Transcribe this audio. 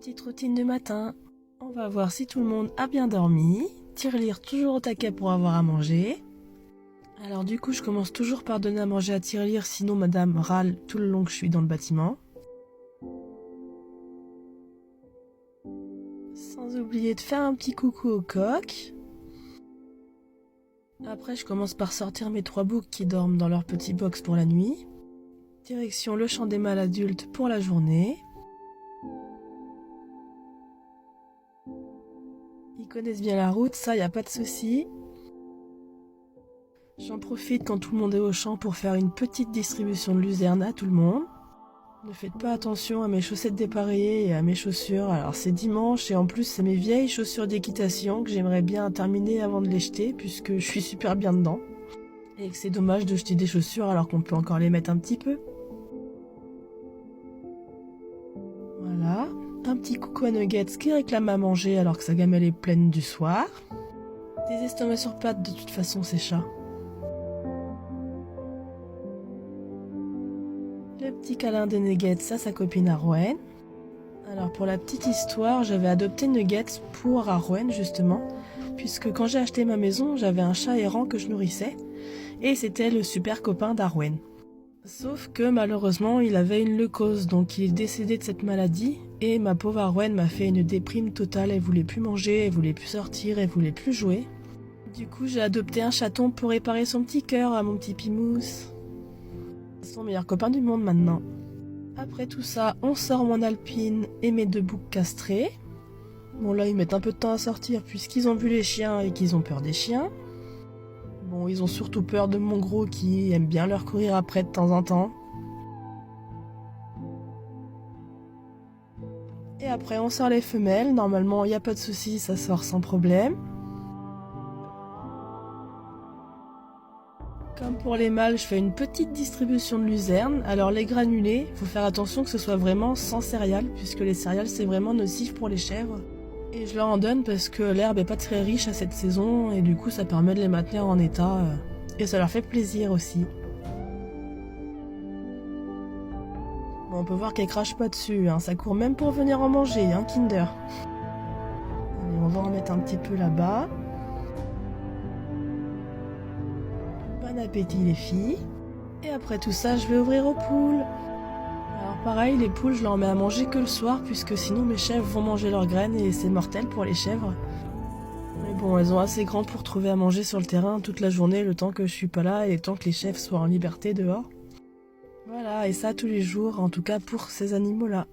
Petite routine du matin. On va voir si tout le monde a bien dormi. Tirelire toujours au taquet pour avoir à manger. Alors du coup, je commence toujours par donner à manger à Tirelire, sinon madame râle tout le long que je suis dans le bâtiment. Sans oublier de faire un petit coucou au coq. Après, je commence par sortir mes 3 boucs qui dorment dans leur petit box pour la nuit. Direction le champ des mâles adultes pour la journée. Ils connaissent bien la route, ça y a pas de souci. J'en profite quand tout le monde est au champ pour faire une petite distribution de luzerne à tout le monde. Ne faites pas attention à mes chaussettes dépareillées et à mes chaussures. Alors c'est dimanche et en plus c'est mes vieilles chaussures d'équitation que j'aimerais bien terminer avant de les jeter puisque je suis super bien dedans. Et que c'est dommage de jeter des chaussures alors qu'on peut encore les mettre un petit peu. Voilà. Un petit coucou à Nuggets qui réclame à manger alors que sa gamelle est pleine du soir. Des estomacs sur pattes de toute façon ces chats. Le petit câlin de Nuggets à sa copine Arwen. Alors pour la petite histoire, j'avais adopté Nuggets pour Arwen justement, puisque quand j'ai acheté ma maison, j'avais un chat errant que je nourrissais, et c'était le super copain d'Arwen. Sauf que malheureusement, il avait une leucose, donc il est décédé de cette maladie, et ma pauvre Arwen m'a fait une déprime totale, elle voulait plus manger, elle voulait plus sortir, elle voulait plus jouer. Du coup, j'ai adopté un chaton pour réparer son petit cœur à mon petit Pimousse. C'est son meilleur copain du monde maintenant. Après tout ça, on sort mon Alpine et mes 2 boucs castrés. Bon là, ils mettent un peu de temps à sortir puisqu'ils ont vu les chiens et qu'ils ont peur des chiens. Bon, ils ont surtout peur de mon gros qui aime bien leur courir après de temps en temps. Et après, on sort les femelles. Normalement, il n'y a pas de souci, ça sort sans problème. Comme pour les mâles, je fais une petite distribution de luzerne. Alors les granulés, il faut faire attention que ce soit vraiment sans céréales, puisque les céréales c'est vraiment nocif pour les chèvres. Et je leur en donne parce que l'herbe est pas très riche à cette saison, et du coup ça permet de les maintenir en état, et ça leur fait plaisir aussi. Bon, on peut voir qu'elles crachent pas dessus, hein. Ça court même pour venir en manger, hein, Kinder. Allez, on va en mettre un petit peu là-bas. Bon appétit les filles. Et après tout ça, je vais ouvrir aux poules. Alors pareil, les poules, je leur mets à manger que le soir, puisque sinon mes chèvres vont manger leurs graines et c'est mortel pour les chèvres. Mais bon, elles ont assez grand pour trouver à manger sur le terrain toute la journée, le temps que je suis pas là et le temps que les chèvres soient en liberté dehors. Voilà, et ça tous les jours, en tout cas pour ces animaux-là.